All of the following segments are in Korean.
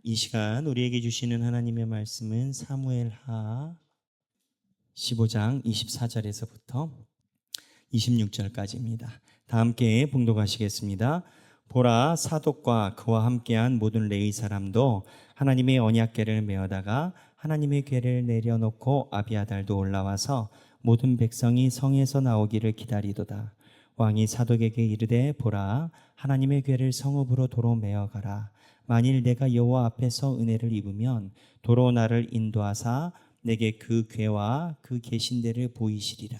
이 시간 우리에게 주시는 하나님의 말씀은 사무엘하 15장 24절에서부터 26절까지입니다. 다 함께 봉독하시겠습니다. 보라, 사독과 그와 함께한 모든 레위 사람도 하나님의 언약궤를 메어다가 하나님의 궤를 내려놓고 아비아달도 올라와서 모든 백성이 성에서 나오기를 기다리도다. 왕이 사독에게 이르되, 보라, 하나님의 궤를 성읍으로 도로 메어가라. 만일 내가 여호와 앞에서 은혜를 입으면 도로 나를 인도하사 내게 그 궤와 그 계신 데를 보이시리라.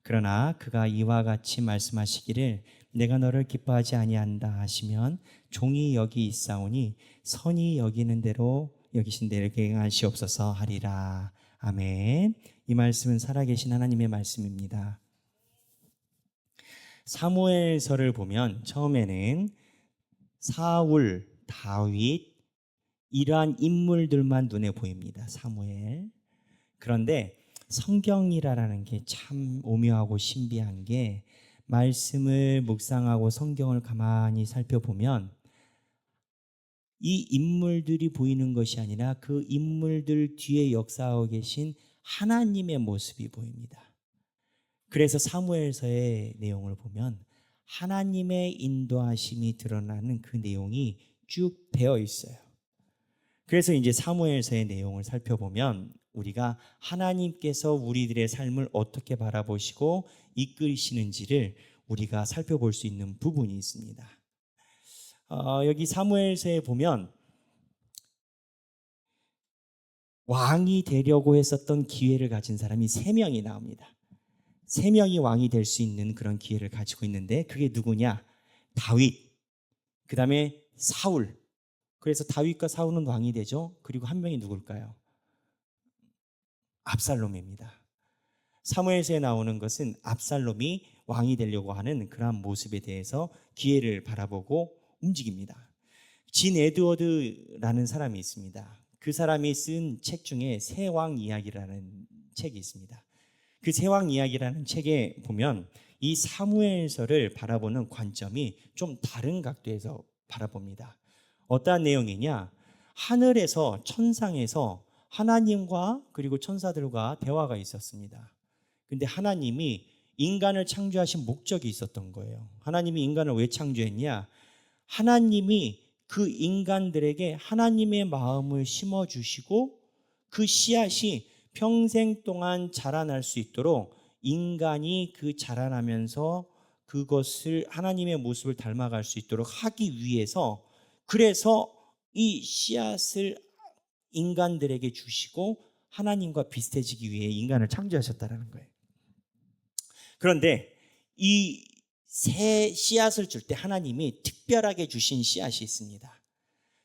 그러나 그가 이와 같이 말씀하시기를 내가 너를 기뻐하지 아니한다 하시면 종이 여기 있사오니 선이 여기는 대로 여기신 대로 계행하시옵소서 하리라. 아멘. 이 말씀은 살아계신 하나님의 말씀입니다. 사무엘서를 보면 처음에는 사울, 다윗 이러한 인물들만 눈에 보입니다. 사무엘. 그런데 성경이라는 게 참 오묘하고 신비한 게 말씀을 묵상하고 성경을 가만히 살펴보면 이 인물들이 보이는 것이 아니라 그 인물들 뒤에 역사하고 계신 하나님의 모습이 보입니다. 그래서 사무엘서의 내용을 보면 하나님의 인도하심이 드러나는 그 내용이 쭉 되어 있어요. 그래서 이제 사무엘서의 내용을 살펴보면 우리가 하나님께서 우리들의 삶을 어떻게 바라보시고 이끌시는지를 우리가 살펴볼 수 있는 부분이 있습니다. 여기 사무엘서에 보면 왕이 되려고 했었던 기회를 가진 사람이 3명이 나옵니다. 3명이 왕이 될 수 있는 그런 기회를 가지고 있는데 그게 누구냐? 다윗, 그 다음에 사울. 그래서 다윗과 사울은 왕이 되죠. 그리고 한 명이 누굴까요? 압살롬입니다. 사무엘서에 나오는 것은 압살롬이 왕이 되려고 하는 그러한 모습에 대해서 기회를 바라보고 움직입니다. 진 에드워드라는 사람이 있습니다. 그 사람이 쓴 책 중에 세왕 이야기라는 책이 있습니다. 그 세왕 이야기라는 책에 보면 이 사무엘서를 바라보는 관점이 좀 다른 각도에서 바라봅니다. 어떠한 내용이냐? 하늘에서 천상에서 하나님과 그리고 천사들과 대화가 있었습니다. 근데 하나님이 인간을 창조하신 목적이 있었던 거예요. 하나님이 인간을 왜 창조했냐? 하나님이 그 인간들에게 하나님의 마음을 심어주시고 그 씨앗이 평생 동안 자라날 수 있도록 인간이 그 자라나면서 그것을 하나님의 모습을 닮아갈 수 있도록 하기 위해서 그래서 이 씨앗을 인간들에게 주시고 하나님과 비슷해지기 위해 인간을 창조하셨다는 거예요. 그런데 이 새 씨앗을 줄 때 하나님이 특별하게 주신 씨앗이 있습니다.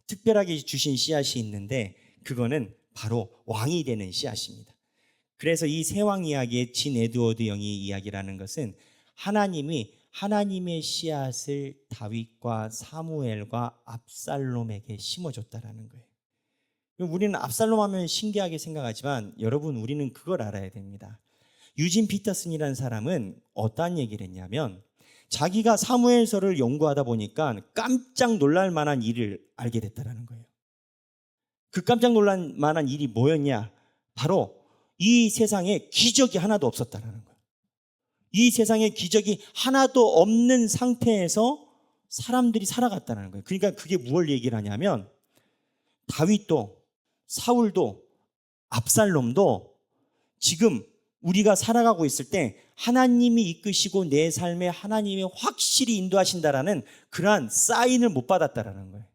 특별하게 주신 씨앗이 있는데 그거는 바로 왕이 되는 씨앗입니다. 그래서 이 세왕 이야기의 진 에드워드 영의 이야기라는 것은 하나님이 하나님의 씨앗을 다윗과 사무엘과 압살롬에게 심어줬다라는 거예요. 우리는 압살롬 하면 신기하게 생각하지만 여러분 우리는 그걸 알아야 됩니다. 유진 피터슨이라는 사람은 어떠한 얘기를 했냐면 자기가 사무엘서를 연구하다 보니까 깜짝 놀랄 만한 일을 알게 됐다는 거예요. 그 깜짝 놀랄 만한 일이 뭐였냐? 바로 이 세상에 기적이 하나도 없었다는 거예요. 이 세상에 기적이 하나도 없는 상태에서 사람들이 살아갔다는 거예요. 그러니까 그게 무엇을 얘기를 하냐면 다윗도 사울도 압살롬도 지금 우리가 살아가고 있을 때 하나님이 이끄시고 내 삶에 하나님이 확실히 인도하신다라는 그러한 사인을 못 받았다라는 거예요.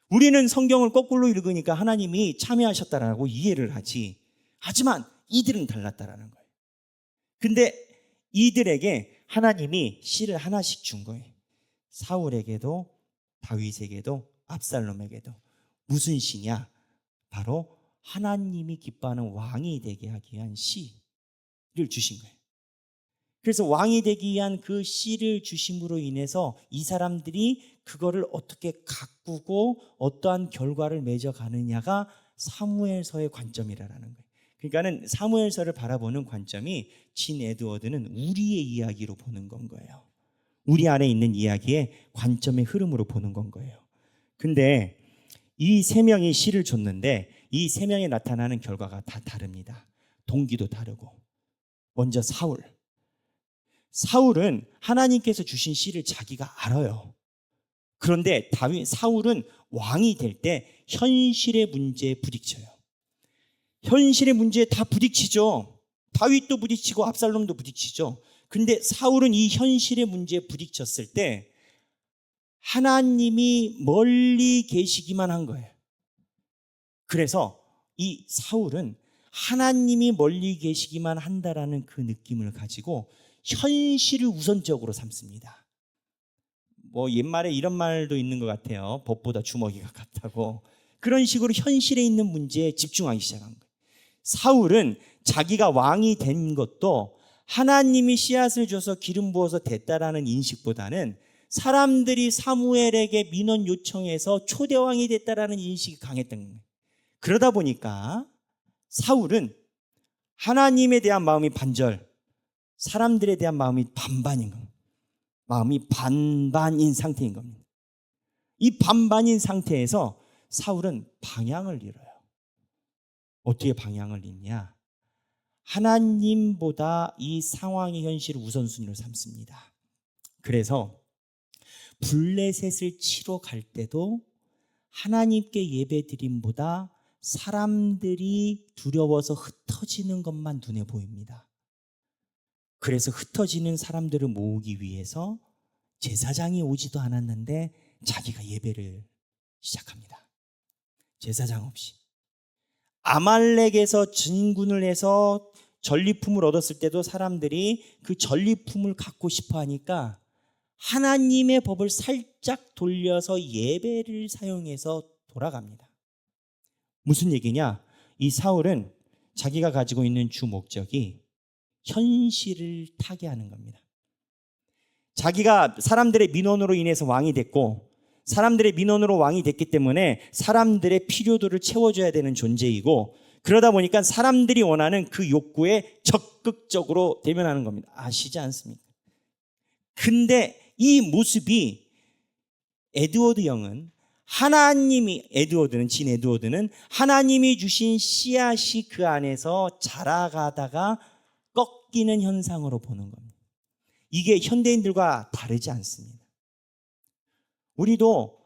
우리는 성경을 거꾸로 읽으니까 하나님이 참여하셨다라고 이해를 하지. 하지만 이들은 달랐다라는 거예요. 근데 이들에게 하나님이 씨를 하나씩 준 거예요. 사울에게도 다윗에게도 압살롬에게도. 무슨 씨냐? 바로 하나님이 기뻐하는 왕이 되게 하기 위한 씨를 주신 거예요. 그래서 왕이 되기 위한 그 씨를 주심으로 인해서 이 사람들이 그거를 어떻게 가꾸고 어떠한 결과를 맺어가느냐가 사무엘서의 관점이라는 거예요. 그러니까는 사무엘서를 바라보는 관점이 진 에드워드는 우리의 이야기로 보는 건 거예요. 우리 안에 있는 이야기의 관점의 흐름으로 보는 건 거예요. 근데 이 세 명이 시를 줬는데 이 세 명에 나타나는 결과가 다 다릅니다. 동기도 다르고. 먼저 사울은 하나님께서 주신 시를 자기가 알아요. 그런데 사울은 왕이 될 때 현실의 문제에 부딪혀요. 현실의 문제에 다 부딪히죠. 다윗도 부딪히고 압살롬도 부딪히죠. 근데 사울은 이 현실의 문제에 부딪혔을 때 하나님이 멀리 계시기만 한 거예요. 그래서 이 사울은 하나님이 멀리 계시기만 한다라는 그 느낌을 가지고 현실을 우선적으로 삼습니다. 뭐 옛말에 이런 말도 있는 것 같아요. 법보다 주먹이 가깝다고. 그런 식으로 현실에 있는 문제에 집중하기 시작한 거예요. 사울은 자기가 왕이 된 것도 하나님이 씨앗을 줘서 기름 부어서 됐다라는 인식보다는 사람들이 사무엘에게 민원 요청해서 초대왕이 됐다라는 인식이 강했던 거예요. 그러다 보니까 사울은 하나님에 대한 마음이 반절, 사람들에 대한 마음이 반반인 겁니다. 마음이 반반인 상태인 겁니다. 이 반반인 상태에서 사울은 방향을 잃어요. 어떻게 방향을 잃냐? 하나님보다 이 상황의 현실을 우선순위로 삼습니다. 그래서 블레셋을 치러 갈 때도 하나님께 예배드림보다 사람들이 두려워서 흩어지는 것만 눈에 보입니다. 그래서 흩어지는 사람들을 모으기 위해서 제사장이 오지도 않았는데 자기가 예배를 시작합니다. 제사장 없이. 아말렉에서 진군을 해서 전리품을 얻었을 때도 사람들이 그 전리품을 갖고 싶어 하니까 하나님의 법을 살짝 돌려서 예배를 사용해서 돌아갑니다. 무슨 얘기냐? 이 사울은 자기가 가지고 있는 주 목적이 현실을 타개하는 겁니다. 자기가 사람들의 민원으로 인해서 왕이 됐고 사람들의 민원으로 왕이 됐기 때문에 사람들의 필요도를 채워줘야 되는 존재이고 그러다 보니까 사람들이 원하는 그 욕구에 적극적으로 대면하는 겁니다. 아시지 않습니까? 근데 이 모습이 에드워드 영은 진 에드워드는 하나님이 주신 씨앗이 그 안에서 자라가다가 꺾이는 현상으로 보는 겁니다. 이게 현대인들과 다르지 않습니다. 우리도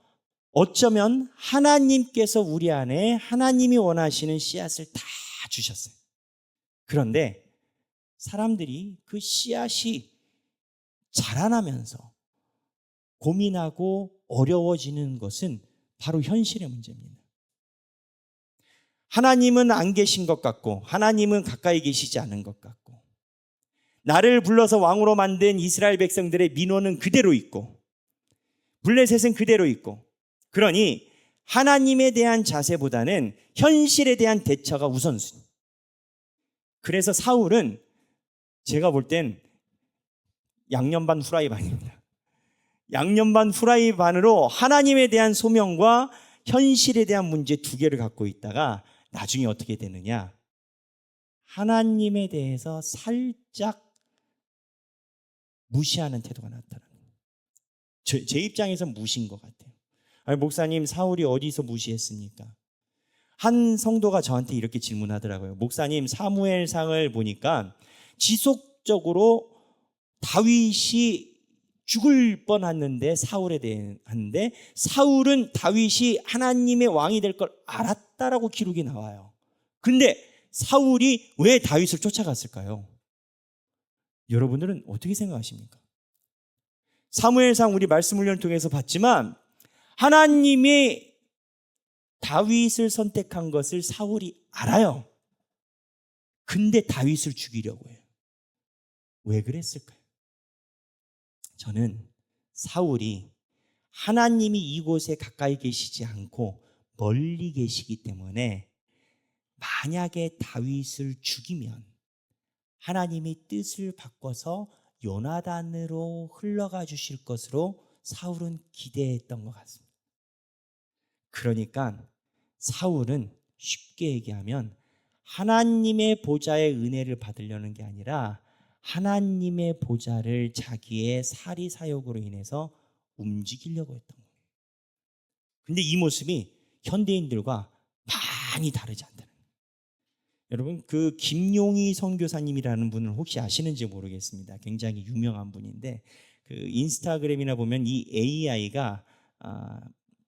어쩌면 하나님께서 우리 안에 하나님이 원하시는 씨앗을 다 주셨어요. 그런데 사람들이 그 씨앗이 자라나면서 고민하고 어려워지는 것은 바로 현실의 문제입니다. 하나님은 안 계신 것 같고 하나님은 가까이 계시지 않은 것 같고 나를 불러서 왕으로 만든 이스라엘 백성들의 민원은 그대로 있고 블레셋은 그대로 있고 그러니 하나님에 대한 자세보다는 현실에 대한 대처가 우선순위. 그래서 사울은 제가 볼 땐 양념 반 후라이 반입니다. 양념 반 후라이 반으로 하나님에 대한 소명과 현실에 대한 문제 두 개를 갖고 있다가 나중에 어떻게 되느냐? 하나님에 대해서 살짝 무시하는 태도가 나타납니다. 제 입장에서 무시인 것 같아요. 아니, 목사님, 사울이 어디서 무시했습니까? 한 성도가 저한테 이렇게 질문하더라고요. 목사님, 사무엘상을 보니까 지속적으로 다윗이 죽을 뻔했는데 사울에 대한데 사울은 다윗이 하나님의 왕이 될 걸 알았다라고 기록이 나와요. 근데 사울이 왜 다윗을 쫓아갔을까요? 여러분들은 어떻게 생각하십니까? 사무엘상 우리 말씀 훈련을 통해서 봤지만 하나님이 다윗을 선택한 것을 사울이 알아요. 근데 다윗을 죽이려고 해요. 왜 그랬을까요? 저는 사울이 하나님이 이곳에 가까이 계시지 않고 멀리 계시기 때문에 만약에 다윗을 죽이면 하나님이 뜻을 바꿔서 요나단으로 흘러가 주실 것으로 사울은 기대했던 것 같습니다. 그러니까 사울은 쉽게 얘기하면 하나님의 보좌의 은혜를 받으려는 게 아니라 하나님의 보좌를 자기의 사리사욕으로 인해서 움직이려고 했던 거예요. 근데 이 모습이 현대인들과 많이 다르지 않다는 거예요. 여러분, 그 김용희 선교사님이라는 분을 혹시 아시는지 모르겠습니다. 굉장히 유명한 분인데, 그 인스타그램이나 보면 이 AI가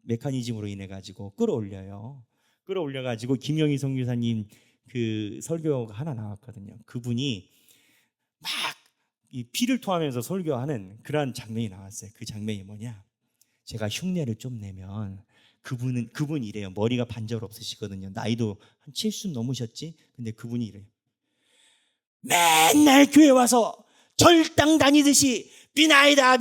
메커니즘으로 인해 가지고 끌어올려 가지고 김용희 선교사님 그 설교가 하나 나왔거든요. 그분이 막 이 피를 토하면서 설교하는 그런 장면이 나왔어요. 그 장면이 뭐냐? 제가 흉내를 좀 내면 그분이 이래요. 머리가 반절 없으시거든요. 나이도 한 70 넘으셨지? 근데 그분이 이래요. 맨날 교회 와서 절당 다니듯이 비나이다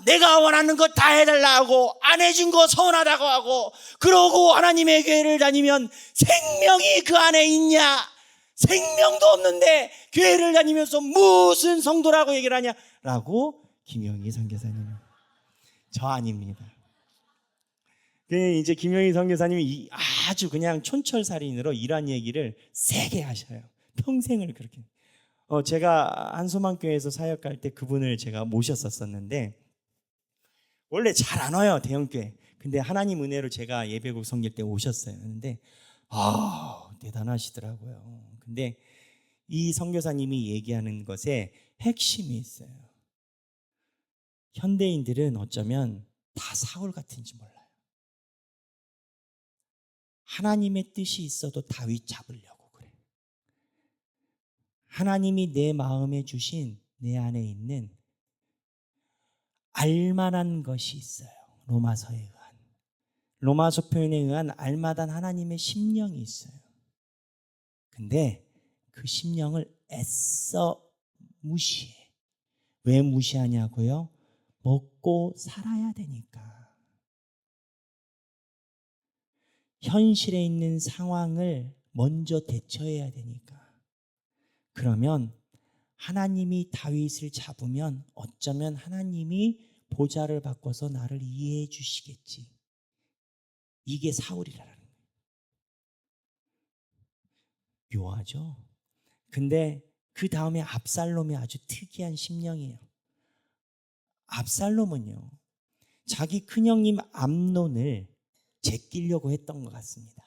내가 원하는 거 다 해달라고 안 해준 거 서운하다고 하고, 그러고 하나님의 교회를 다니면 생명이 그 안에 있냐? 생명도 없는데 교회를 다니면서 무슨 성도라고 얘기를 하냐? 라고 김영희 선교사님은. 저 아닙니다. 이제 김영희 선교사님이 아주 그냥 촌철살인으로 이러한 얘기를 세게 하셔요. 평생을 그렇게. 제가 한소망교회에서 사역할 때 그분을 제가 모셨었는데, 원래 잘 안 와요, 대형교회. 근데 하나님 은혜로 제가 예배국 섬길 때 오셨어요. 근데 대단하시더라고요. 근데 이 선교사님이 얘기하는 것에 핵심이 있어요. 현대인들은 어쩌면 다 사울 같은지 몰라요. 하나님의 뜻이 있어도 다윗 잡으려고 그래. 하나님이 내 마음에 주신 내 안에 있는 알만한 것이 있어요. 로마서 표현에 의한 알만한 하나님의 심령이 있어요. 근데 그 심령을 애써 무시해. 왜 무시하냐고요? 먹고 살아야 되니까. 현실에 있는 상황을 먼저 대처해야 되니까. 그러면 하나님이 다윗을 잡으면 어쩌면 하나님이 보좌를 바꿔서 나를 이해해 주시겠지. 이게 사울이라는 거예요. 묘하죠? 근데 그 다음에 압살롬이 아주 특이한 심령이에요. 압살롬은요, 자기 큰형님 암논을 제끼려고 했던 것 같습니다.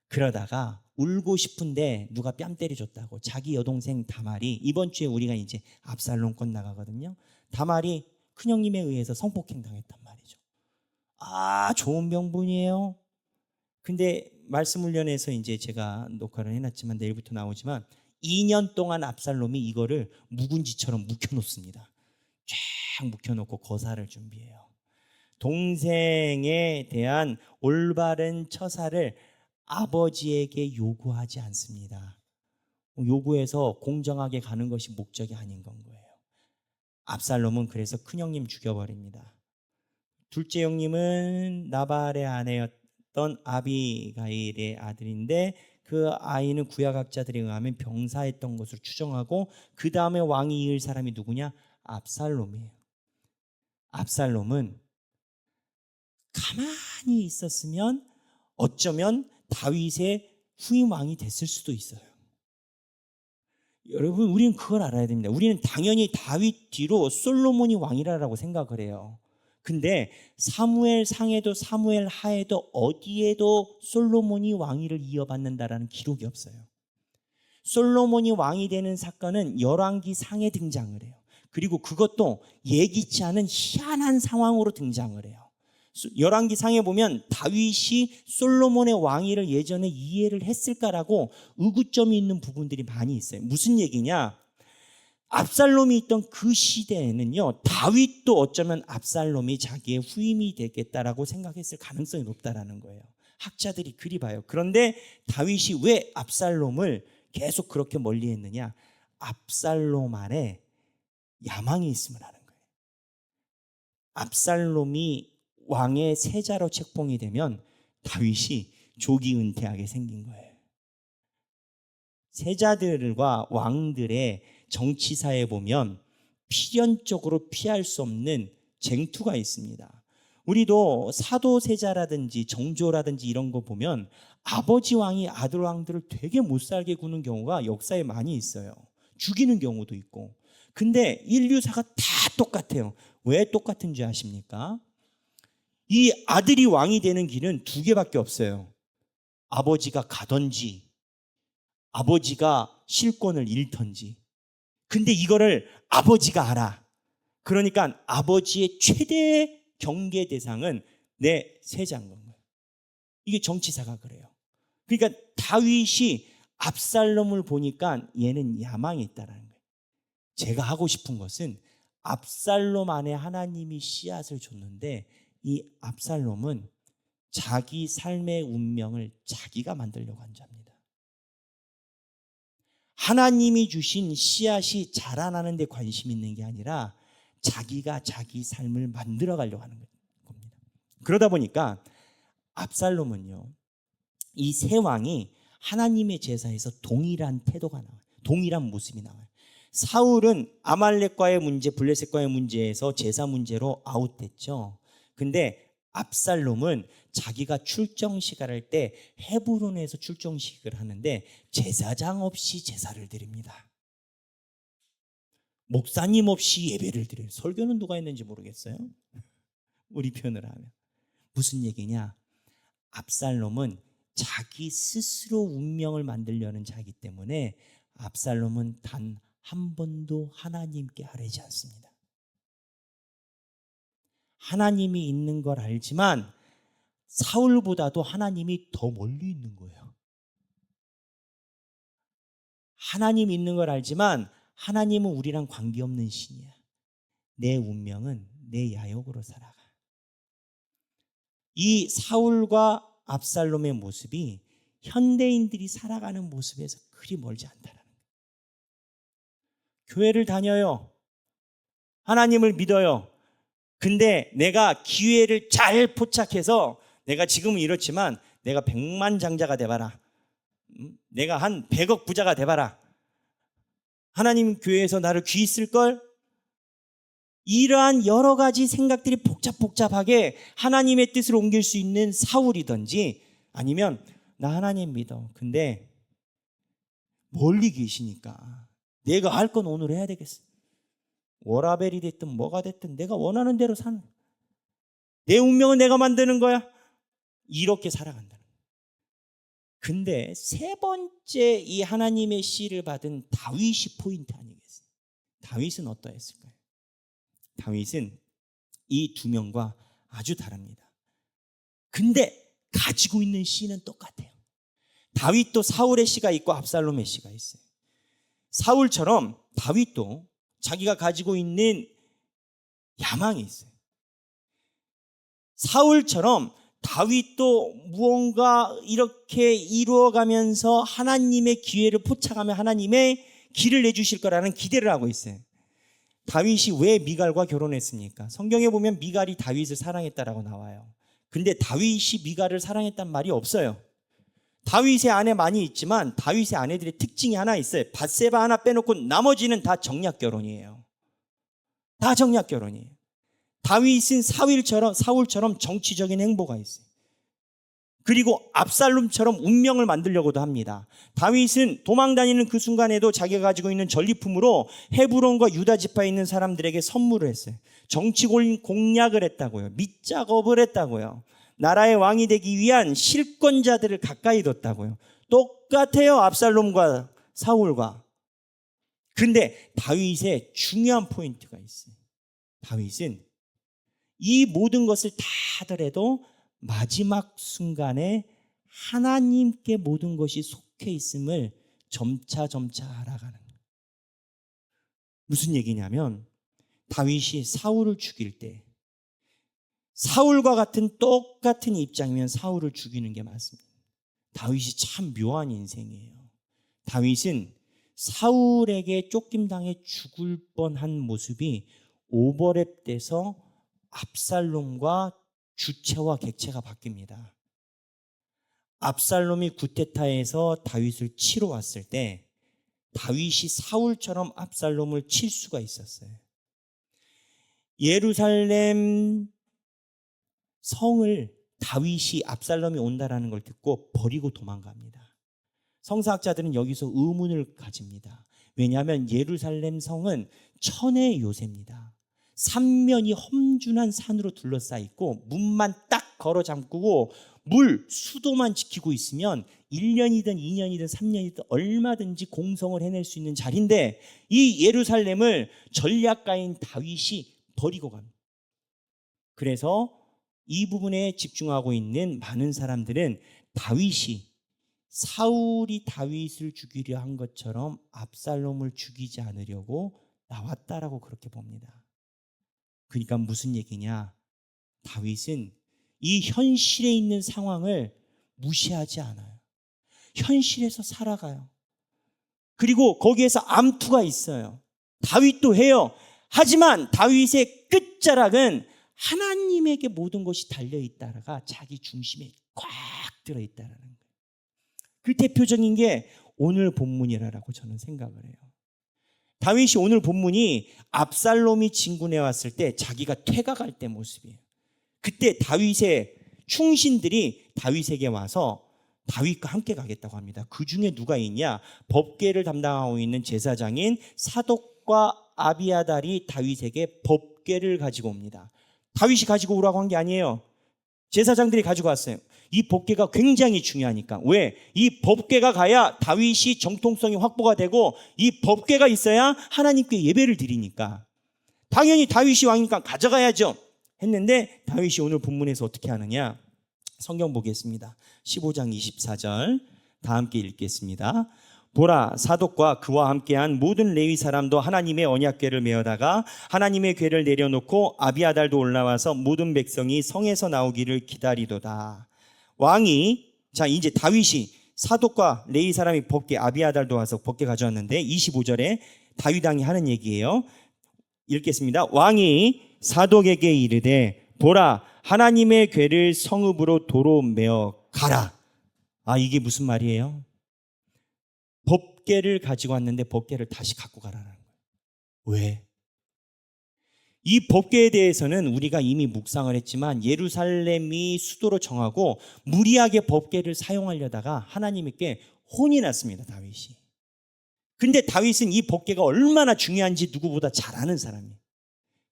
그러다가 울고 싶은데 누가 뺨 때려줬다고 자기 여동생 다말이, 이번 주에 우리가 이제 압살롬 건 나가거든요. 다말이 큰형님에 의해서 성폭행 당했단 말이죠. 좋은 명분이에요. 근데 말씀 훈련에서 이제 제가 녹화를 해놨지만 내일부터 나오지만 2년 동안 압살롬이 이거를 묵은지처럼 묵혀놓습니다. 쫙 묵혀놓고 거사를 준비해요. 동생에 대한 올바른 처사를 아버지에게 요구하지 않습니다. 요구해서 공정하게 가는 것이 목적이 아닌 건 거예요. 압살롬은 그래서 큰형님 죽여버립니다. 둘째 형님은 나발의 아내였던 아비가일의 아들인데, 그 아이는 구약학자들에 의하면 병사했던 것으로 추정하고, 그 다음에 왕이 이을 사람이 누구냐? 압살롬이에요. 압살롬은 가만히 있었으면 어쩌면 다윗의 후임 왕이 됐을 수도 있어요. 여러분, 우리는 그걸 알아야 됩니다. 우리는 당연히 다윗 뒤로 솔로몬이 왕이라고 생각을 해요. 근데 사무엘 상에도 사무엘 하에도 어디에도 솔로몬이 왕위를 이어받는다라는 기록이 없어요. 솔로몬이 왕이 되는 사건은 열왕기 상에 등장을 해요. 그리고 그것도 예기치 않은 희한한 상황으로 등장을 해요. 열왕기 상에 보면 다윗이 솔로몬의 왕위를 예전에 이해를 했을까라고 의구점이 있는 부분들이 많이 있어요. 무슨 얘기냐? 압살롬이 있던 그 시대에는요, 다윗도 어쩌면 압살롬이 자기의 후임이 되겠다라고 생각했을 가능성이 높다라는 거예요. 학자들이 그리 봐요. 그런데 다윗이 왜 압살롬을 계속 그렇게 멀리 했느냐? 압살롬 안에 야망이 있음을 하는 거예요. 압살롬이 왕의 세자로 책봉이 되면 다윗이 조기 은퇴하게 생긴 거예요. 세자들과 왕들의 정치사에 보면 필연적으로 피할 수 없는 쟁투가 있습니다. 우리도 사도세자라든지 정조라든지 이런 거 보면 아버지 왕이 아들 왕들을 되게 못살게 구는 경우가 역사에 많이 있어요. 죽이는 경우도 있고. 근데 인류사가 다 똑같아요. 왜 똑같은지 아십니까? 이 아들이 왕이 되는 길은 두 개밖에 없어요. 아버지가 가든지 아버지가 실권을 잃던지. 근데 이거를 아버지가 알아. 그러니까 아버지의 최대 경계 대상은 내 세자인 거예요. 이게 정치사가 그래요. 그러니까 다윗이 압살롬을 보니까 얘는 야망이 있다라는 거예요. 제가 하고 싶은 것은 압살롬 안에 하나님이 씨앗을 줬는데 이 압살롬은 자기 삶의 운명을 자기가 만들려고 한 자입니다. 하나님이 주신 씨앗이 자라나는 데 관심 있는 게 아니라 자기가 자기 삶을 만들어 가려고 하는 겁니다. 그러다 보니까 압살롬은요, 이 세 왕이 하나님의 제사에서 동일한 태도가 나와요. 동일한 모습이 나와요. 사울은 아말렉과의 문제, 블레셋과의 문제에서 제사 문제로 아웃됐죠. 근데 압살롬은 자기가 출정식을 할 때 헤브론에서 출정식을 하는데 제사장 없이 제사를 드립니다. 목사님 없이 예배를 드려요. 설교는 누가 했는지 모르겠어요. 우리 표현을 하면. 무슨 얘기냐? 압살롬은 자기 스스로 운명을 만들려는 자이기 때문에 압살롬은 단 한 번도 하나님께 아뢰지 않습니다. 하나님이 있는 걸 알지만 사울보다도 하나님이 더 멀리 있는 거예요. 하나님이 있는 걸 알지만 하나님은 우리랑 관계없는 신이야. 내 운명은 내 야욕으로 살아가. 이 사울과 압살롬의 모습이 현대인들이 살아가는 모습에서 그리 멀지 않다라는 거예요. 교회를 다녀요. 하나님을 믿어요. 근데 내가 기회를 잘 포착해서 내가 지금은 이렇지만 내가 백만장자가 돼봐라. 내가 한 100억 부자가 돼봐라. 하나님 교회에서 나를 귀히 쓸걸? 이러한 여러 가지 생각들이 복잡하게 하나님의 뜻을 옮길 수 있는 사울이든지 아니면 나 하나님 믿어. 근데 멀리 계시니까 내가 할 건 오늘 해야 되겠어. 워라벨이 됐든 뭐가 됐든 내가 원하는 대로 사는, 내 운명은 내가 만드는 거야. 이렇게 살아간다는 거야. 근데 세 번째 이 하나님의 씨를 받은 다윗이 포인트 아니겠어요? 다윗은 어떠했을까요? 다윗은 이 두 명과 아주 다릅니다. 근데 가지고 있는 씨는 똑같아요. 다윗도 사울의 씨가 있고 압살롬의 씨가 있어요. 사울처럼 다윗도 자기가 가지고 있는 야망이 있어요. 사울처럼 다윗도 무언가 이렇게 이루어가면서 하나님의 기회를 포착하며 하나님의 길을 내주실 거라는 기대를 하고 있어요. 다윗이 왜 미갈과 결혼했습니까? 성경에 보면 미갈이 다윗을 사랑했다라고 나와요. 근데 다윗이 미갈을 사랑했단 말이 없어요. 다윗의 아내 많이 있지만 다윗의 아내들의 특징이 하나 있어요. 밧세바 하나 빼놓고 나머지는 다 정략 결혼이에요. 다 정략 결혼이에요. 다윗은 사울처럼 정치적인 행보가 있어요. 그리고 압살롬처럼 운명을 만들려고도 합니다. 다윗은 도망다니는 그 순간에도 자기가 가지고 있는 전리품으로 헤브론과 유다 지파에 있는 사람들에게 선물을 했어요. 정치 공략을 했다고요. 밑작업을 했다고요. 나라의 왕이 되기 위한 실권자들을 가까이 뒀다고요. 똑같아요. 압살롬과 사울과. 근데 다윗의 중요한 포인트가 있어요. 다윗은 이 모든 것을 다 하더라도 마지막 순간에 하나님께 모든 것이 속해 있음을 점차 알아가는 거예요. 무슨 얘기냐면 다윗이 사울을 죽일 때 사울과 같은 똑같은 입장이면 사울을 죽이는 게 맞습니다. 다윗이 참 묘한 인생이에요. 다윗은 사울에게 쫓김당해 죽을 뻔한 모습이 오버랩돼서 압살롬과 주체와 객체가 바뀝니다. 압살롬이 구테타에서 다윗을 치러 왔을 때 다윗이 사울처럼 압살롬을 칠 수가 있었어요. 예루살렘 성을 다윗이 압살롬이 온다라는 걸 듣고 버리고 도망갑니다. 성사학자들은 여기서 의문을 가집니다. 왜냐하면 예루살렘 성은 천의 요새입니다. 삼면이 험준한 산으로 둘러싸여 있고 문만 딱 걸어 잠그고 수도만 지키고 있으면 1년이든 2년이든 3년이든 얼마든지 공성을 해낼 수 있는 자리인데 이 예루살렘을 전략가인 다윗이 버리고 갑니다. 그래서 이 부분에 집중하고 있는 많은 사람들은 사울이 다윗을 죽이려 한 것처럼 압살롬을 죽이지 않으려고 나왔다라고 그렇게 봅니다. 그러니까 무슨 얘기냐? 다윗은 이 현실에 있는 상황을 무시하지 않아요. 현실에서 살아가요. 그리고 거기에서 암투가 있어요. 다윗도 해요. 하지만 다윗의 끝자락은 하나님에게 모든 것이 달려있다가 자기 중심에 꽉 들어있다라는 거예요. 그 대표적인 게 오늘 본문이라고 저는 생각을 해요. 다윗이 오늘 본문이 압살롬이 진군해 왔을 때 자기가 퇴각할 때 모습이에요. 그때 다윗의 충신들이 다윗에게 와서 다윗과 함께 가겠다고 합니다. 그 중에 누가 있냐? 법궤를 담당하고 있는 제사장인 사독과 아비아달이 다윗에게 법궤를 가지고 옵니다. 다윗이 가지고 오라고 한 게 아니에요. 제사장들이 가지고 왔어요. 이 법궤가 굉장히 중요하니까. 왜? 이 법궤가 가야 다윗이 정통성이 확보가 되고 이 법궤가 있어야 하나님께 예배를 드리니까. 당연히 다윗이 왕이니까 가져가야죠. 했는데 다윗이 오늘 본문에서 어떻게 하느냐? 성경 보겠습니다. 15장 24절 다 함께 읽겠습니다. 보라, 사독과 그와 함께한 모든 레위 사람도 하나님의 언약궤를 메어다가 하나님의 궤를 내려놓고 아비아달도 올라와서 모든 백성이 성에서 나오기를 기다리도다. 왕이, 이제 다윗이 사독과 레위 사람이 법궤, 아비아달도 와서 법궤 가져왔는데 25절에 다윗 왕이 하는 얘기예요. 읽겠습니다. 왕이 사독에게 이르되 보라, 하나님의 궤를 성읍으로 도로 메어 가라. 이게 무슨 말이에요? 법궤를 가지고 왔는데 법궤를 다시 갖고 가라는 거예요. 왜? 이 법궤에 대해서는 우리가 이미 묵상을 했지만 예루살렘이 수도로 정하고 무리하게 법궤를 사용하려다가 하나님께 혼이 났습니다. 다윗이. 근데 다윗은 이 법궤가 얼마나 중요한지 누구보다 잘 아는 사람이에요.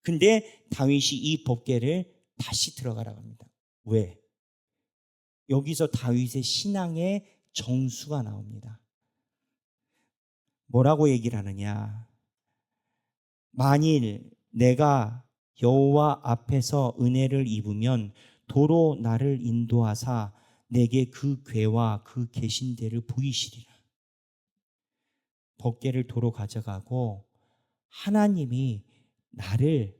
근데 다윗이 이 법궤를 다시 들어가라고 합니다. 왜? 여기서 다윗의 신앙의 정수가 나옵니다. 뭐라고 얘기를 하느냐? 만일 내가 여호와 앞에서 은혜를 입으면 도로 나를 인도하사 내게 그 궤와 그 계신 데를 보이시리라. 법궤를 도로 가져가고 하나님이 나를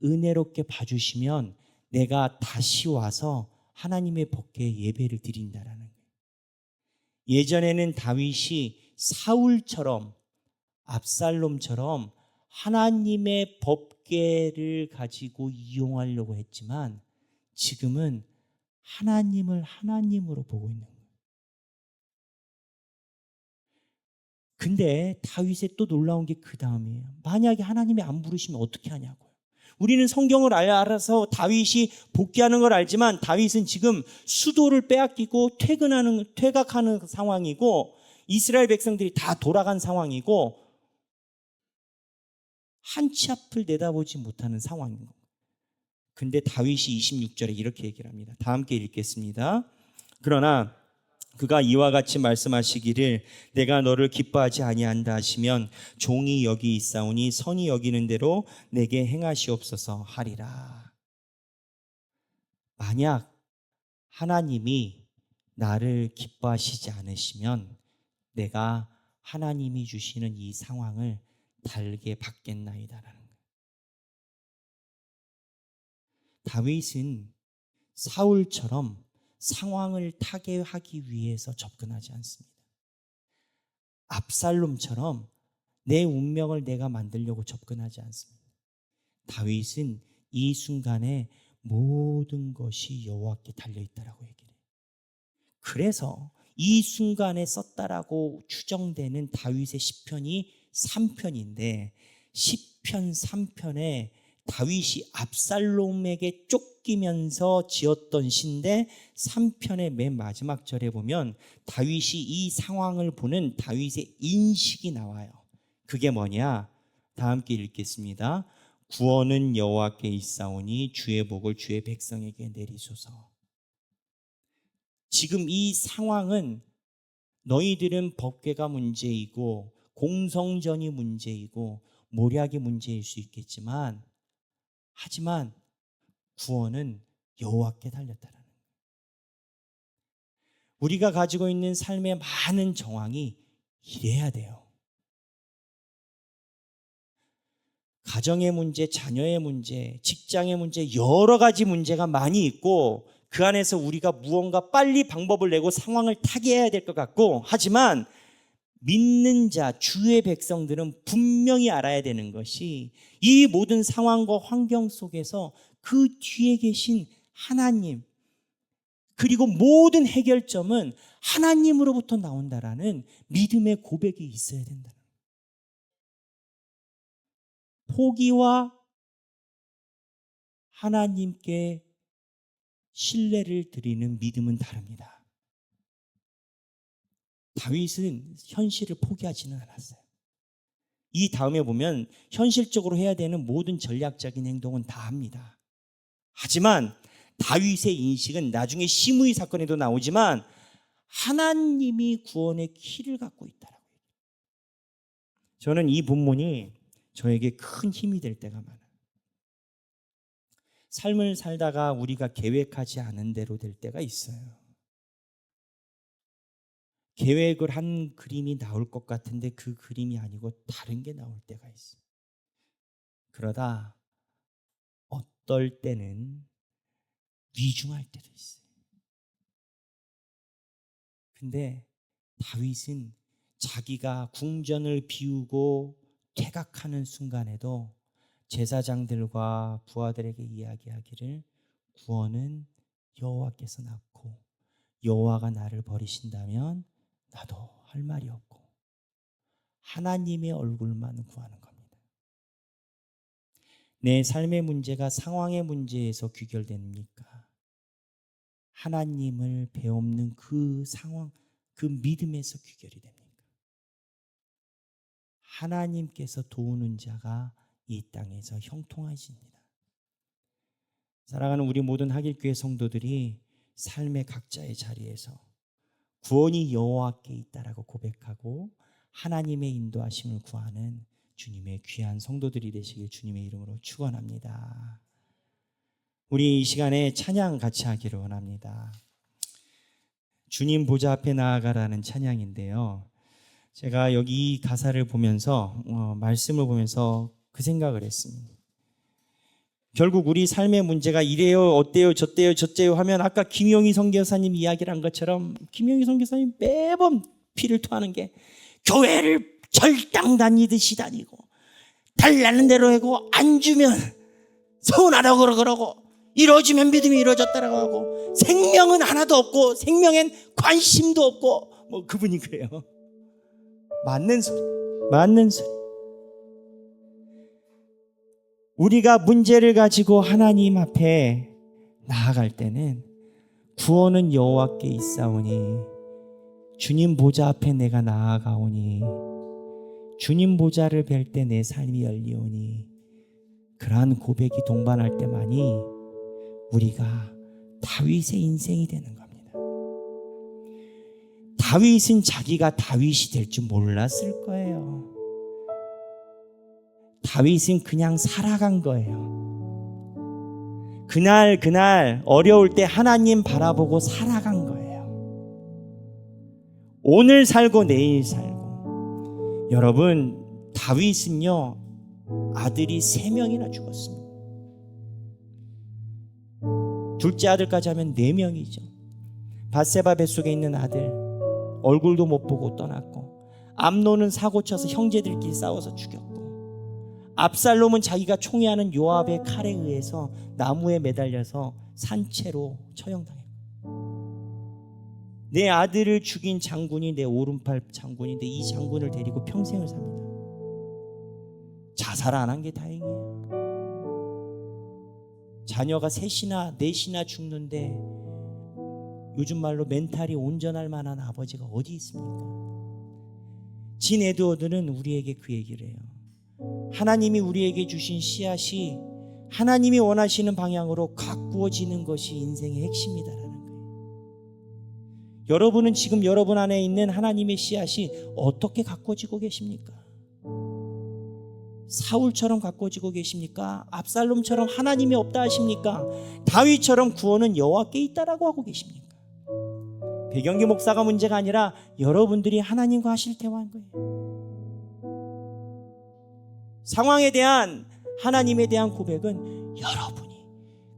은혜롭게 봐주시면 내가 다시 와서 하나님의 법궤에 예배를 드린다라는 거예요. 예전에는 다윗이 사울처럼 압살롬처럼 하나님의 법궤를 가지고 이용하려고 했지만 지금은 하나님을 하나님으로 보고 있는 거예요. 근데 다윗의 또 놀라운 게 그 다음이에요. 만약에 하나님이 안 부르시면 어떻게 하냐고요. 우리는 성경을 알아서 다윗이 복귀하는 걸 알지만 다윗은 지금 수도를 빼앗기고 퇴각하는 상황이고 이스라엘 백성들이 다 돌아간 상황이고 한 치 앞을 내다보지 못하는 상황인 겁니다. 근데 다윗이 26절에 이렇게 얘기를 합니다. 다 함께 읽겠습니다. 그러나 그가 이와 같이 말씀하시기를 내가 너를 기뻐하지 아니한다 하시면 종이 여기 있사오니 선이 여기는 대로 내게 행하시옵소서 하리라. 만약 하나님이 나를 기뻐하시지 않으시면 내가 하나님이 주시는 이 상황을 달게 받겠나이다라는 거예요. 다윗은 사울처럼 상황을 타개하기 위해서 접근하지 않습니다. 압살롬처럼 내 운명을 내가 만들려고 접근하지 않습니다. 다윗은 이 순간에 모든 것이 여호와께 달려있다라고 얘기를 해요. 그래서 이 순간에 썼다라고 추정되는 다윗의 시편이 3편인데 시편 3편에 다윗이 압살롬에게 쫓기면서 지었던 시인데 3편의 맨 마지막 절에 보면 다윗이 이 상황을 보는 다윗의 인식이 나와요. 그게 뭐냐? 다 함께 읽겠습니다. 구원은 여호와께 있사오니 주의 복을 주의 백성에게 내리소서. 지금 이 상황은 너희들은 법궤가 문제이고 공성전이 문제이고 모략이 문제일 수 있겠지만, 하지만 구원은 여호와께 달렸다라는 거예요. 우리가 가지고 있는 삶의 많은 정황이 이래야 돼요. 가정의 문제, 자녀의 문제, 직장의 문제, 여러 가지 문제가 많이 있고 그 안에서 우리가 무언가 빨리 방법을 내고 상황을 타개해야 될 것 같고, 하지만 믿는 자, 주의 백성들은 분명히 알아야 되는 것이 이 모든 상황과 환경 속에서 그 뒤에 계신 하나님, 그리고 모든 해결점은 하나님으로부터 나온다라는 믿음의 고백이 있어야 된다. 포기와 하나님께 신뢰를 드리는 믿음은 다릅니다. 다윗은 현실을 포기하지는 않았어요. 이 다음에 보면 현실적으로 해야 되는 모든 전략적인 행동은 다 합니다. 하지만 다윗의 인식은 나중에 시므이 사건에도 나오지만 하나님이 구원의 키를 갖고 있다라고. 저는 이 본문이 저에게 큰 힘이 될 때가 많아요. 삶을 살다가 우리가 계획하지 않은 대로 될 때가 있어요. 계획을 한 그림이 나올 것 같은데 그 그림이 아니고 다른 게 나올 때가 있어요. 그러다 어떨 때는 위중할 때도 있어요. 근데 다윗은 자기가 궁전을 비우고 퇴각하는 순간에도 제사장들과 부하들에게 이야기하기를 구원은 여호와께서 낳고 여호와가 나를 버리신다면 나도 할 말이 없고 하나님의 얼굴만 구하는 겁니다. 내 삶의 문제가 상황의 문제에서 귀결됩니까? 하나님을 배움는 그 상황, 그 믿음에서 귀결이 됩니까? 하나님께서 도우는 자가 이 땅에서 형통하십니다. 사랑하는 우리 모든 하길교회 성도들이 삶의 각자의 자리에서 구원이 여호와께 있다라고 고백하고 하나님의 인도하심을 구하는 주님의 귀한 성도들이 되시길 주님의 이름으로 축원합니다. 우리 이 시간에 찬양 같이 하기를 원합니다. 주님 보좌 앞에 나아가라는 찬양인데요. 제가 여기 이 가사를 보면서 말씀을 보면서 그 생각을 했습니다. 결국 우리 삶의 문제가 이래요, 어때요, 저때요 하면 아까 김용희 선교사님 이야기를 한 것처럼 김용희 선교사님 매번 피를 토하는 게 교회를 절당 다니듯이 다니고 달라는 대로 하고 안 주면 서운하다고 그러고 이루어지면 믿음이 이루어졌다라고 하고 생명은 하나도 없고 생명엔 관심도 없고 뭐 그분이 그래요. 맞는 소리. 우리가 문제를 가지고 하나님 앞에 나아갈 때는 구원은 여호와께 있사오니 주님 보좌 앞에 내가 나아가오니 주님 보좌를 뵐 때 내 삶이 열리오니 그러한 고백이 동반할 때만이 우리가 다윗의 인생이 되는 겁니다. 다윗은 자기가 다윗이 될 줄 몰랐을 거예요. 다윗은 그냥 살아간 거예요. 그날 어려울 때 하나님 바라보고 살아간 거예요. 오늘 살고 내일 살고. 여러분, 다윗은요 아들이 3명이나 죽었습니다. 둘째 아들까지 하면 4명이죠. 밧세바 뱃속에 있는 아들 얼굴도 못 보고 떠났고, 암논은 사고쳐서 형제들끼리 싸워서 죽였고, 압살롬은 자기가 총애하는 요압의 칼에 의해서 나무에 매달려서 산채로 처형당했고, 내 아들을 죽인 장군이 내 오른팔 장군인데 이 장군을 데리고 평생을 삽니다. 자살 안 한 게 다행이에요. 자녀가 3이나 4이나 죽는데 요즘 말로 멘탈이 온전할 만한 아버지가 어디 있습니까? 진 에드워드는 우리에게 그 얘기를 해요. 하나님이 우리에게 주신 씨앗이 하나님이 원하시는 방향으로 가꾸어지는 것이 인생의 핵심이다라는 거예요. 여러분은 지금 여러분 안에 있는 하나님의 씨앗이 어떻게 가꾸어지고 계십니까? 사울처럼 가꾸어지고 계십니까? 압살롬처럼 하나님이 없다 하십니까? 다윗처럼 구원은 여호와께 있다라고 하고 계십니까? 배경기 목사가 문제가 아니라 여러분들이 하나님과 하실 대화인 거예요. 상황에 대한 하나님에 대한 고백은 여러분이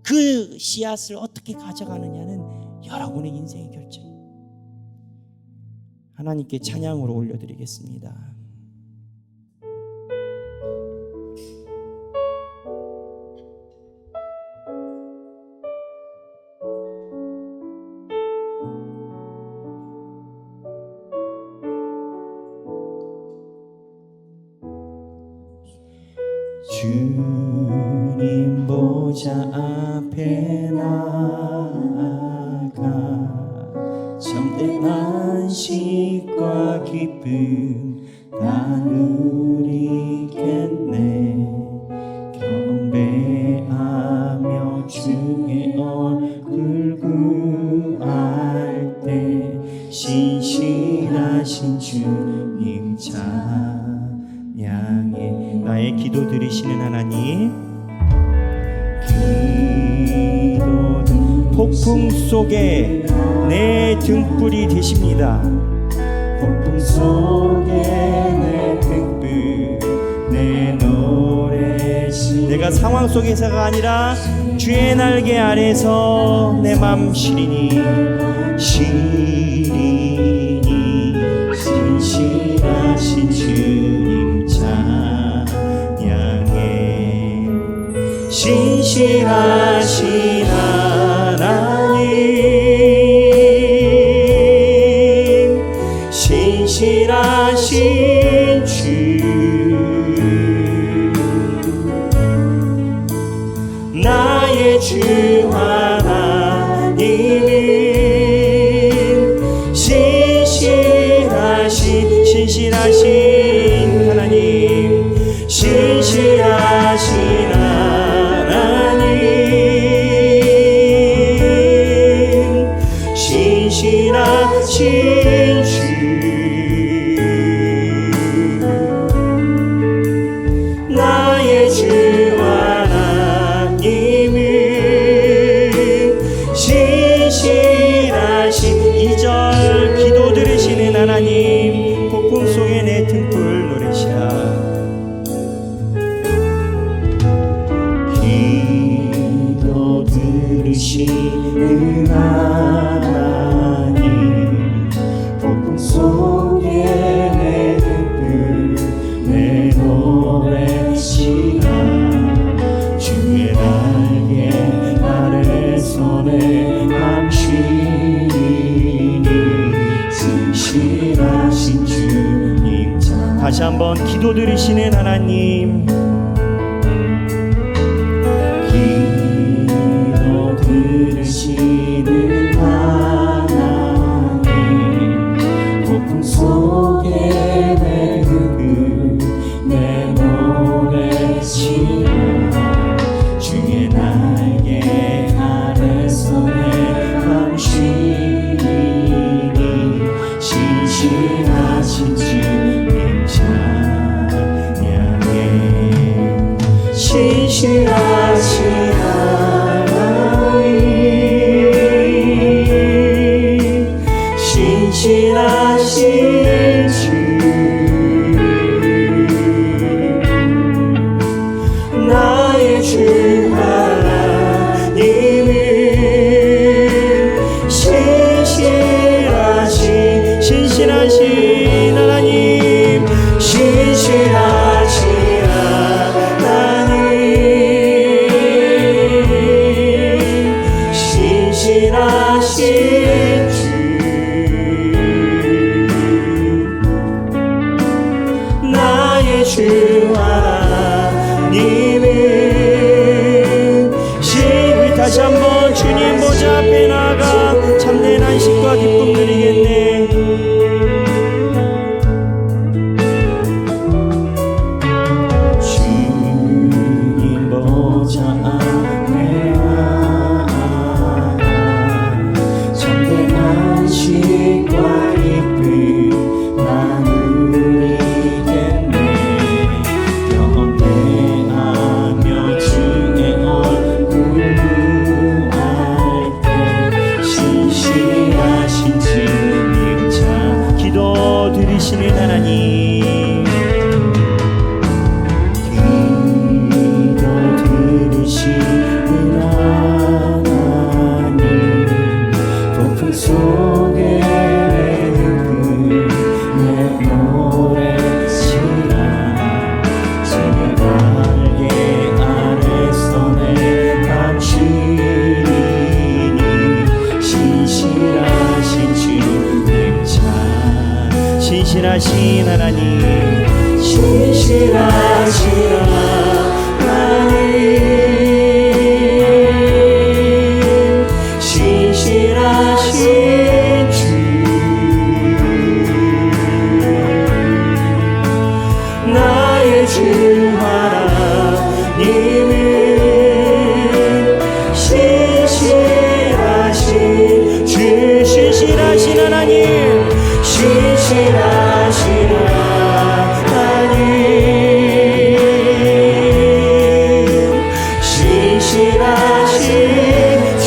그 씨앗을 어떻게 가져가느냐는 여러분의 인생의 결정이에요. 하나님께 찬양으로 올려드리겠습니다. 주님 보좌 앞에 나아가 참된 안식과 기쁨 다 누리겠네. 경배하며 주의 얼굴 구할 때 신실하신 주님 찬양해. 나의 기도 들으시는 하나님, 폭풍 속에 내 등불이 되십니다. 폭풍 속에 내 등불, 내 노래. 내가 상황 속에서가 아니라 주의 날개 아래서 내 맘 시리니 신실하신 주님 찬양해. 신실하신 하나님, 신실하신 주, 나의 주 하나님이 신실하신 하나님, 신실하신 하나님, 신실하신 주, 나의 주 하나님이 신실하신. 2절 기도 들으시는 하나님, 폭풍 속에 내 등불 노래시라. 기도 들으시는 하나님, 폭풍 속에 내 등불 내 노래시라. 주의 날개 아래서 내 맘 쉬리니 신실하신 주님 찬. 다시 한번 기도 들으시는 하나님, 기도 들으시는 하나님, 폭풍 속에 내 등불 내 노래시라. 주의 날개 아래서 내 맘 쉬리니 신실하신 주님 찬양해. 신실하신 하나님, 신실하신 주, 나의 주 하나님이 신실하신 하나님, 신실하신 하나님, 신실하신 주, 나의 주 하나님이 다시 한번 주님 보좌 앞에 나가 참된 안식과 기쁨 누리겠네. 신실하시는 하나님, 기도 들으시는 하나님, 폭풍 속에 내 노래치라 새벽 날개 아래서 내 감추리니 신실하신 주님 참 신실하신 하나님, 신실하신 하나님, 신실하신 주 나의 주 하나님은 신실하신 주, 신실하신 하나님, 신실하신 하나님, 신실하신 주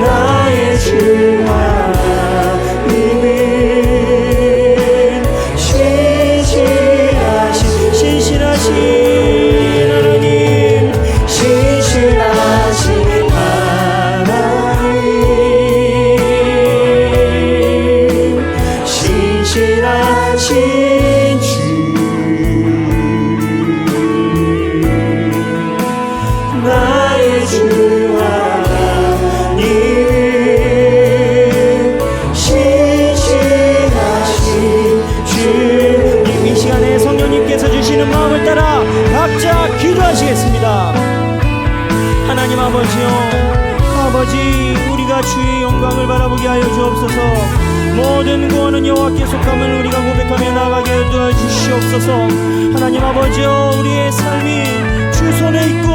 나의 주 하나님은 신실하신 하나님, 신실하신 하나님, 신실하신 주 나의 주 하나님, 신실하신 주님. 이 시간에 성령님께서 주시는 마음을 따라 각자 기도하시겠습니다. 하나님 아버지요, 아버지 우리가 주의 영광을 바라보게 하여 주옵소서. 모든 구원은 여호와께 속함을 우리가 고백하며 나아가게 하여 주시옵소서. 하나님 아버지요, 우리의 삶이 주 손에 있고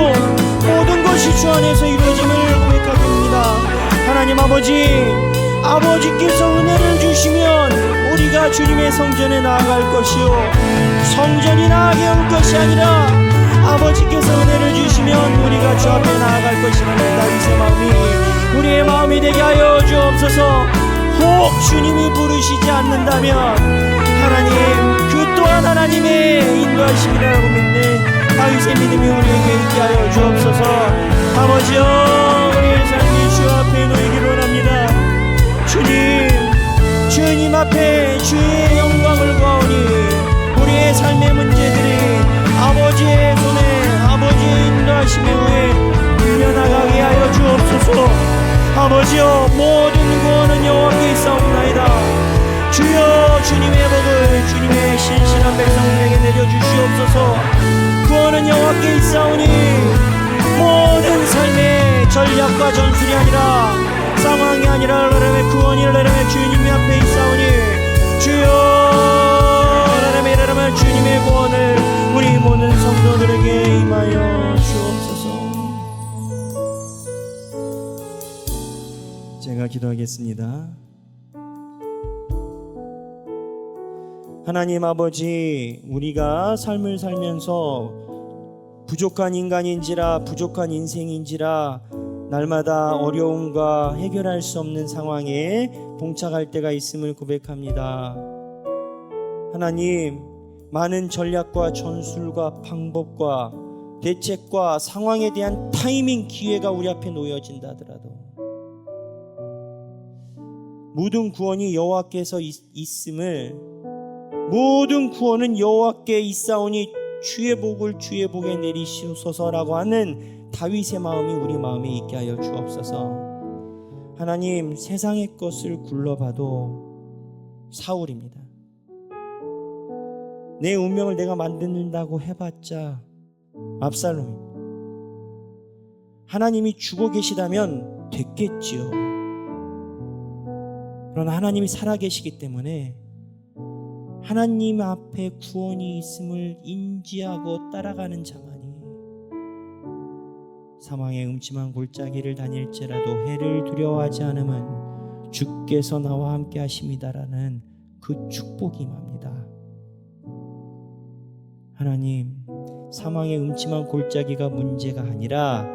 모든 것이 주 안에서 이루어짐을 고백합니다. 하나님 아버지, 아버지께서 은혜를 주시면 우리가 주님의 성전에 나아갈 것이요 성전이 나아게 올 것이 아니라 아버지께서 은혜를 주시면 우리가 주 앞에 나아갈 것이라는 다윗의 마음이 우리의 마음이 되게 하여 주옵소서. 혹 주님이 부르시지 않는다면 하나님, 그 또한 하나님의 인도하심이라고 믿는 다윗의 믿음이 우리에게 있게 하여 주옵소서. 아버지여, 우리의 삶이 주 앞에 놓이기를 원합니다. 주님 앞에 주의 영광을 구하오니 우리의 삶의 문제들이 아버지의 손에 아버지의 인도하심에 의해 밀려나가게 하여 주옵소서. 아버지여, 모든 구원은 여호와께 있사옵나이다. 주여, 주님의 복을 주님의 신실한 백성들에게 내려주시옵소서. 구원은 여호와께 있사오니 모든 삶의 전략과 전술이 아니라 상황이 아니라 하나님의 구원이 하나님의 주님 앞에 있사오니 주여, 하나님의 주님의 구원을 우리 모든 성도들에게 임하여 주옵소서. 제가 기도하겠습니다. 하나님 아버지, 우리가 삶을 살면서 부족한 인간인지라 부족한 인생인지라 날마다 어려움과 해결할 수 없는 상황에 봉착할 때가 있음을 고백합니다. 하나님, 많은 전략과 전술과 방법과 대책과 상황에 대한 타이밍, 기회가 우리 앞에 놓여진다 하더라도 모든 구원이 여호와께서 있음을, 모든 구원은 여호와께 있사오니 주의 복을 주의 복에 내리시소서라고 하는 다윗의 마음이 우리 마음에 있게 하여 주옵소서. 하나님, 세상의 것을 굴러봐도 사울입니다. 내 운명을 내가 만든다고 해봤자 압살롬입니다. 하나님이 주고 계시다면 됐겠지요. 그러나 하나님이 살아계시기 때문에 하나님 앞에 구원이 있음을 인지하고 따라가는 자만이 사망의 음침한 골짜기를 다닐지라도 해를 두려워하지 않으면 주께서 나와 함께 하심이다라는 그 축복이 임합니다. 하나님, 사망의 음침한 골짜기가 문제가 아니라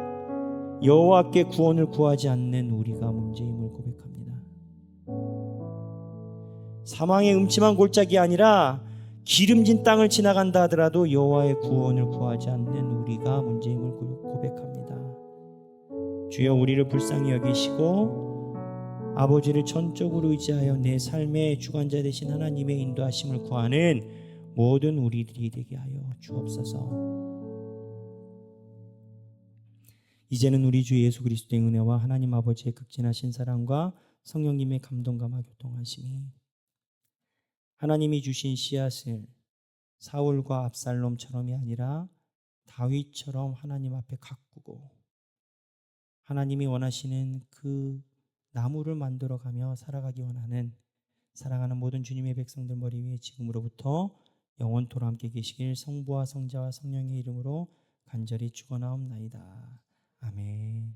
여호와께 구원을 구하지 않는 우리가 문제임을 고백합니다. 사망의 음침한 골짜기 아니라 기름진 땅을 지나간다 하더라도 여호와의 구원을 구하지 않는 우리가 문제임을 고백합니다. 주여, 우리를 불쌍히 여기시고 아버지를 전적으로 의지하여 내 삶의 주관자 되신 하나님의 인도하심을 구하는 모든 우리들이 되게 하여 주옵소서. 이제는 우리 주 예수 그리스도의 은혜와 하나님 아버지의 극진하신 사랑과 성령님의 감동감화 교통하심이 하나님이 주신 씨앗을 사울과 압살롬처럼이 아니라 다윗처럼 하나님 앞에 가꾸고 하나님이 원하시는 그 나무를 만들어가며 살아가기 원하는 사랑하는 모든 주님의 백성들 머리 위에 지금으로부터 영원토록 함께 계시길 성부와 성자와 성령의 이름으로 간절히 축원하옵나이다. 아멘.